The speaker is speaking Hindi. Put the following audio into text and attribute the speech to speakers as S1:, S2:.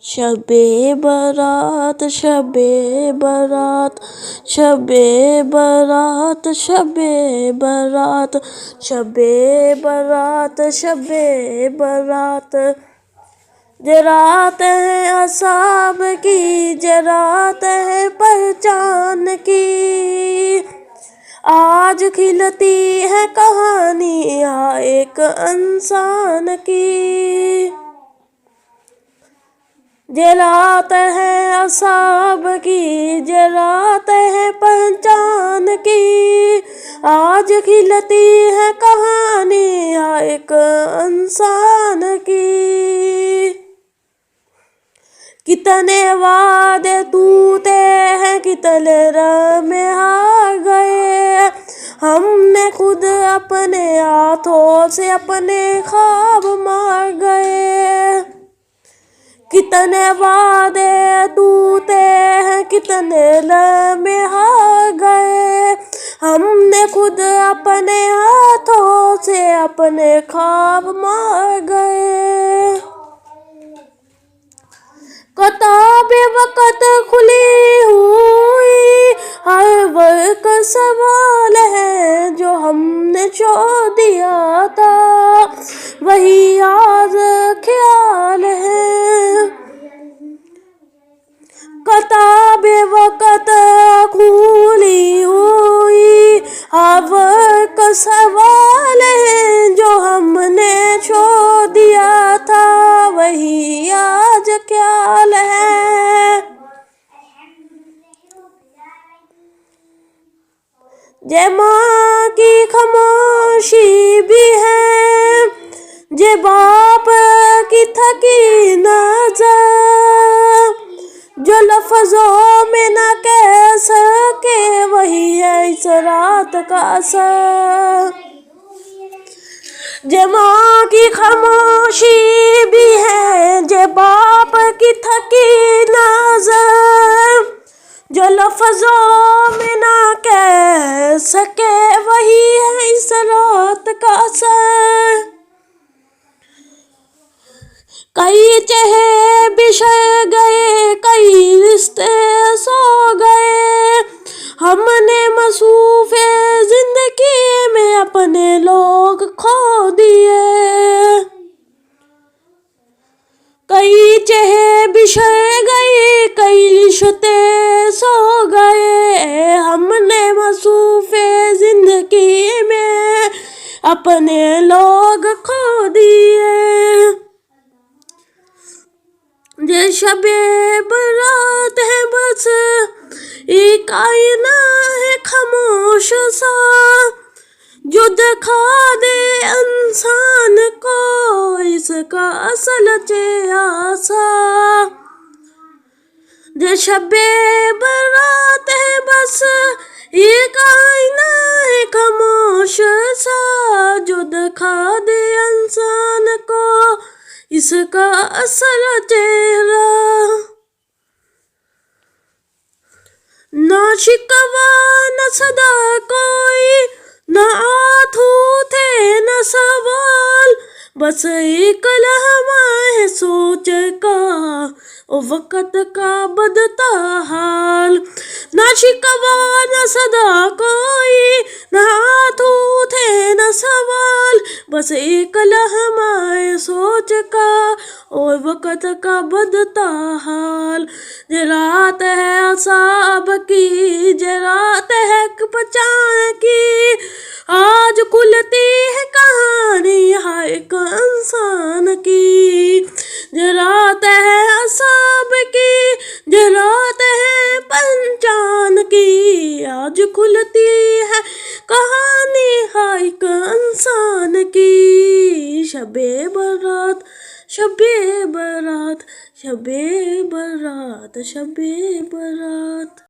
S1: शबे बारात शबे बारात शबे बारात शबे बारात शबे बारात शबे बारात। जरात है असाब की, जरात है पहचान की, आज खिलती है कहानियाँ एक इंसान की। जरात है असाब की, जरात है पहचान की, आज खिलती है कहानियाँ एक इंसान की। कितने वादे टूटे हैं, कितने रमे हार गए, हमने खुद अपने हाथों से अपने ख्वाब मार गए। कितने वादे टूटे हैं, कितने लम्हे हार गए, हमने खुद अपने हाथों से अपने ख्वाब मार गए। किताबे वक़्त खुली हुई, हर वक्त सवाल है जो हमने छोड़ दिया था, वही आज ख्याल है। किताबे वक़्त खुली हुई, हर वक्त सवाल है जो हमने छोड़ दिया था, वही आज ख्याल है। जे माँ की खामोशी भी है, जे बाप की थकी नज़र, जो लफ्ज़ों में न कह सके, वही है इस रात का असर। जे माँ की खामोशी भी है, जे बाप की थकी नज़र, जो लफ्ज़ों में न कह सके, वही है इस रात का असर। कई चेहरे बिछड़ गए, कई रिश्ते सो गए, हमने मसरूफ़े जिंदगी में अपने लोग खो दिए। कई चेहरे बिछड़ गए, कई रिश्ते सो गए, हमने मसरूफ़े जिंदगी में अपने लोग खो दिए। जे शबे बारात है बस एक आईना है खामोश सा, जो दिखा दे इंसान को इसका असल चेहरा सा। जे शबे बारात है बस एक आईना है खामोश सा, जो दिखा दे इंसान को इसका असल चेहरा। ना शिकवा न सदा कोई, न आंसू थे न सवाल, बस एक लम्हा है सोच का ओ वक़्त का बदता हाल। ना शिकवा न सदा कोई, न आंसू थे न सवाल, बस एक लम्हा है सोच का और वक़्त का बदता हाल। जरात है असाब की, जरात है पहचान की, आज खुलती है कहानी हर एक इंसान की। जरात है असाब की, जरात है पहचान की, आज खुलती है कहानी हर एक इंसान की। शबे बारात शबे बारात शबे बारात शबे बारात।